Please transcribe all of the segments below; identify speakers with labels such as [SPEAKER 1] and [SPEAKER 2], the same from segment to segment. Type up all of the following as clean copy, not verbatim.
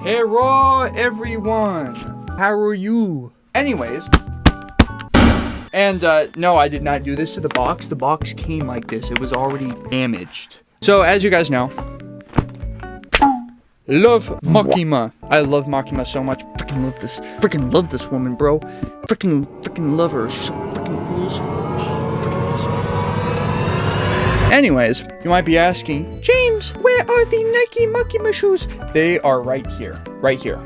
[SPEAKER 1] Hello everyone, how are you? Anyways, and no, I did not do this to the box. The box came like this. It was already damaged. So as you guys know, love Makima. I love Makima so much. Freaking love this woman, bro. Freaking love her. She's so freaking cool. Anyways, you might be asking, James, where are the Nike Makima shoes? They are right here.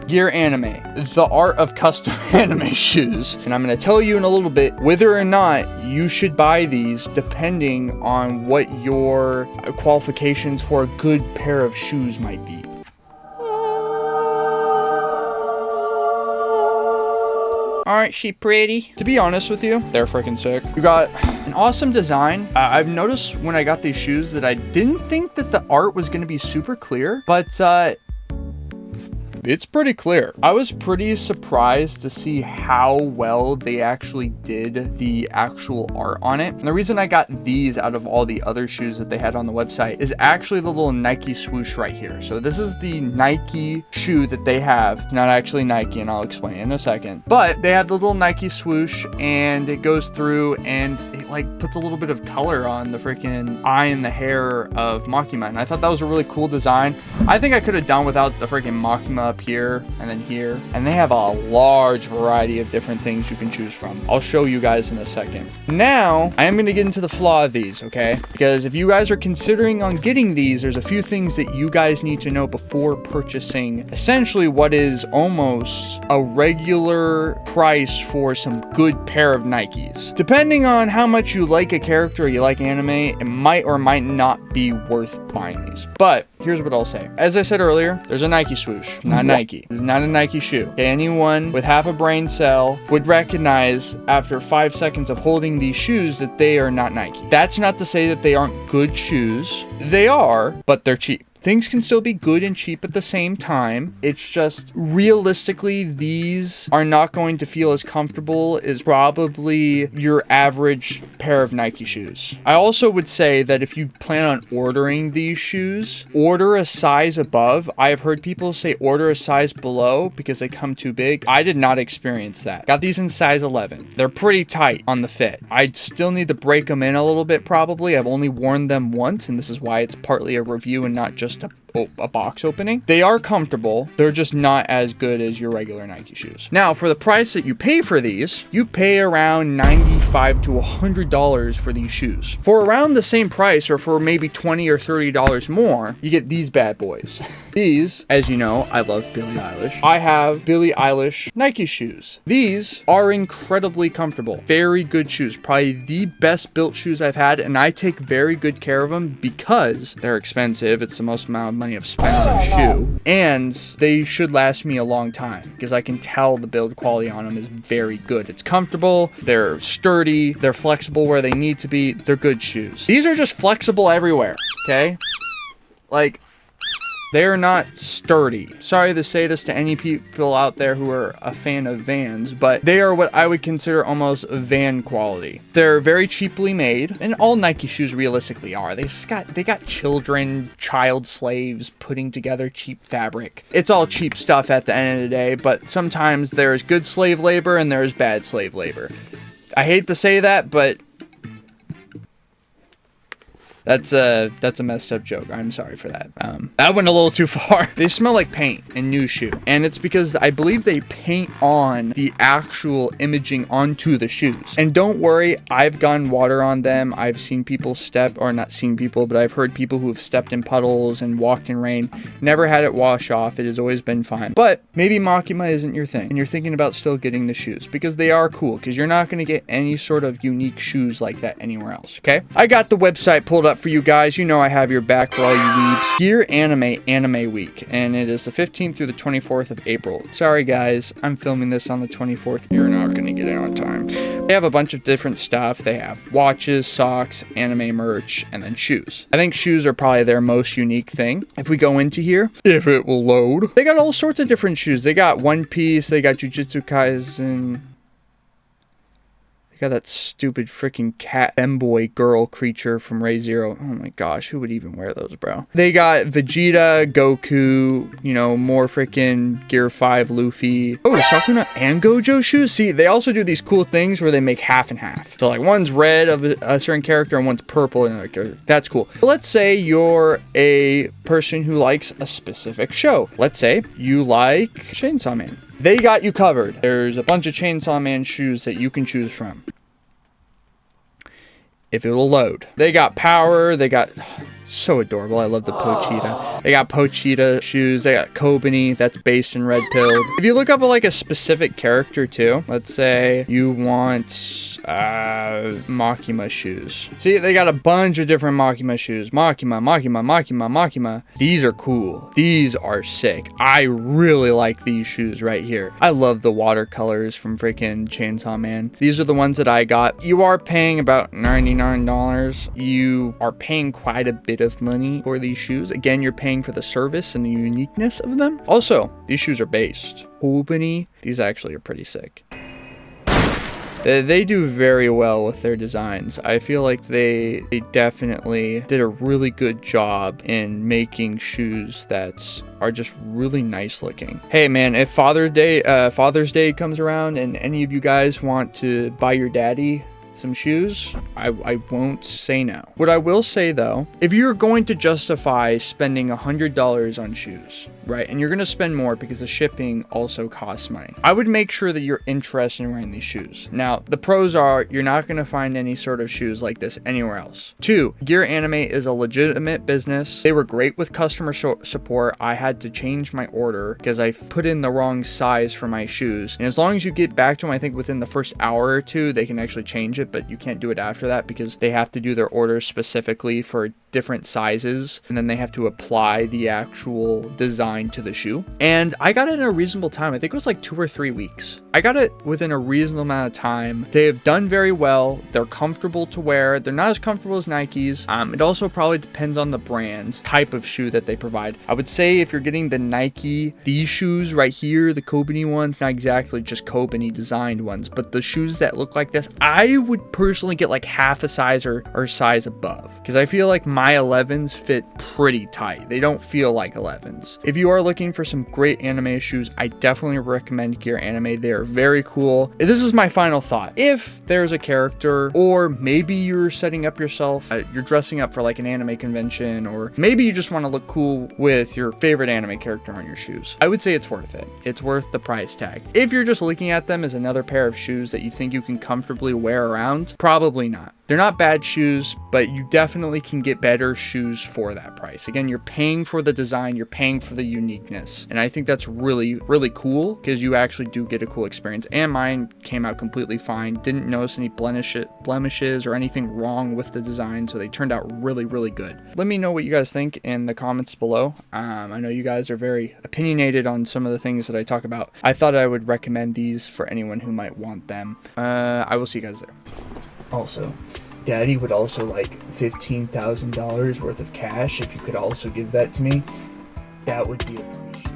[SPEAKER 1] Gear Anime, the art of custom anime shoes. And I'm going to tell you in a little bit whether or not you should buy these depending on what your qualifications for a good pair of shoes might be. Aren't she pretty? To be honest with you, they're freaking sick. You got an awesome design. I've noticed when I got these shoes that I didn't think that the art was going to be super clear, but it's pretty clear. I was pretty surprised to see how well they actually did the actual art on it. And the reason I got these out of all the other shoes that they had on the website is actually the little Nike swoosh right here. So this is the Nike shoe that they have. It's not actually Nike, and I'll explain in a second. But they have the little Nike swoosh, and it goes through and it like puts a little bit of color on the freaking eye and the hair of Makima. And I thought that was a really cool design. I think I could have done without the freaking Makima up here and then here, and they have a large variety of different things you can choose from. I'll show you guys in a second. Now I am going to get into the flaw of these, okay? Because if you guys are considering on getting these, there's a few things that you guys need to know before purchasing essentially what is almost a regular price for some good pair of Nikes. Depending on how much you like a character or you like anime, it might or might not be worth buying these. But here's what I'll say. As I said earlier, there's a Nike swoosh, not Nike. This is not a Nike shoe. Okay, anyone with half a brain cell would recognize after 5 seconds of holding these shoes that they are not Nike. That's not to say that they aren't good shoes. They are, but they're cheap. Things can still be good and cheap at the same time. It's just realistically, these are not going to feel as comfortable as probably your average pair of Nike shoes. I also would say that if you plan on ordering these shoes, order a size above. I have heard people say order a size below because they come too big. I did not experience that. Got these in size 11. They're pretty tight on the fit. I'd still need to break them in a little bit probably. I've only worn them once, and this is why it's partly a review and not just a box opening. They are comfortable. They're just not as good as your regular Nike shoes. Now, for the price that you pay for these, you pay around $95 to $100 for these shoes. For around the same price, or for maybe $20 or $30 more, you get these bad boys. These, as you know, I love Billie Eilish. I have Billie Eilish Nike shoes. These are incredibly comfortable. Very good shoes. Probably the best built shoes I've had, and I take very good care of them because they're expensive. It's the most amount of money I've spent on a shoe, and they should last me a long time because I can tell the build quality on them is very good. It's comfortable, they're sturdy, they're flexible where they need to be. They're good shoes. These are just flexible everywhere, okay? Like, they're not sturdy. Sorry to say this to any people out there who are a fan of Vans, but they are what I would consider almost van quality. They're very cheaply made, and all Nike shoes realistically are. They got children, child slaves putting together cheap fabric. It's all cheap stuff at the end of the day, but sometimes there's good slave labor and there's bad slave labor. I hate to say that, but that's a messed up joke. I'm sorry for that. That went a little too far. They smell like paint in new shoe. And it's because I believe they paint on the actual imaging onto the shoes. And don't worry, I've gotten water on them. I've seen people or not seen people, but I've heard people who have stepped in puddles and walked in rain. Never had it wash off. It has always been fine. But maybe Makima isn't your thing, and you're thinking about still getting the shoes because they are cool, because you're not going to get any sort of unique shoes like that anywhere else, okay? I got the website pulled up for you guys. You know I have your back for all you weebs. Gear Anime Week, and it is the 15th through the 24th of April. Sorry guys, I'm filming this on the 24th. You're not gonna get it on time. They have a bunch of different stuff. They have watches, socks, anime merch, and then shoes. I think shoes are probably their most unique thing. If we go into here, if it will load, they got all sorts of different shoes. They got One Piece, they got Jujutsu Kaisen. They got that stupid freaking cat femboy girl creature from Ray Zero. Oh my gosh, who would even wear those, bro? They got Vegeta, Goku, you know, more freaking Gear 5 Luffy. Oh, Sakuna and Gojo shoes? See, they also do these cool things where they make half and half. So like one's red of a certain character and one's purple in another character. That's cool. But let's say you're a person who likes a specific show. Let's say you like Chainsaw Man. They got you covered. There's a bunch of Chainsaw Man shoes that you can choose from. If it will load. They got power. They got... so adorable. I love the Pochita. They got Pochita shoes. They got Kobani. That's based in Red Pilled. If you look up like a specific character too, let's say you want Makima shoes. See, they got a bunch of different Makima shoes. Makima. These are cool. These are sick. I really like these shoes right here. I love the watercolors from freaking Chainsaw Man. These are the ones that I got. You are paying about $99. You are paying quite a bit of money for these shoes. Again, you're paying for the service and the uniqueness of them. Also, these shoes are based. Obani, these actually are pretty sick. They do very well with their designs. I feel like they definitely did a really good job in making shoes that are just really nice looking. Hey man, if Father's Day comes around and any of you guys want to buy your daddy some shoes, I won't say no. What I will say though, if you're going to justify spending $100 on shoes, right, and you're going to spend more because the shipping also costs money, I would make sure that you're interested in wearing these shoes. Now, the pros are you're not going to find any sort of shoes like this anywhere else. 2, Gear Anime is a legitimate business. They were great with customer support. I had to change my order because I put in the wrong size for my shoes. And as long as you get back to them, I think within the first hour or two, they can actually change it, but you can't do it after that because they have to do their orders specifically for different sizes, and then they have to apply the actual design to the shoe. And I got it in a reasonable time. I think it was like 2 or 3 weeks. I got it within a reasonable amount of time. They have done very well. They're comfortable to wear. They're not as comfortable as Nike's. It also probably depends on the brand type of shoe that they provide. I would say if you're getting the Nike, these shoes right here, the Kobani ones, not exactly just Kobani designed ones, but the shoes that look like this, I would personally get like half a size or size above, because I feel like my 11s fit pretty tight. They don't feel like 11s. If you are looking for some great anime shoes, I definitely recommend Gear Anime. They are very cool. This is my final thought. If there's a character, or maybe you're setting up yourself, you're dressing up for like an anime convention, or maybe you just want to look cool with your favorite anime character on your shoes, I would say it's worth it. It's worth the price tag. If you're just looking at them as another pair of shoes that you think you can comfortably wear around, probably not. They're not bad shoes, but you definitely can get better shoes for that price. Again, you're paying for the design, you're paying for the uniqueness. And I think that's really, really cool because you actually do get a cool experience. And mine came out completely fine. Didn't notice any blemishes or anything wrong with the design. So they turned out really, really good. Let me know what you guys think in the comments below. I know you guys are very opinionated on some of the things that I talk about. I thought I would recommend these for anyone who might want them. I will see you guys there. Also, Daddy would also like $15,000 worth of cash. If you could also give that to me, that would be appreciated.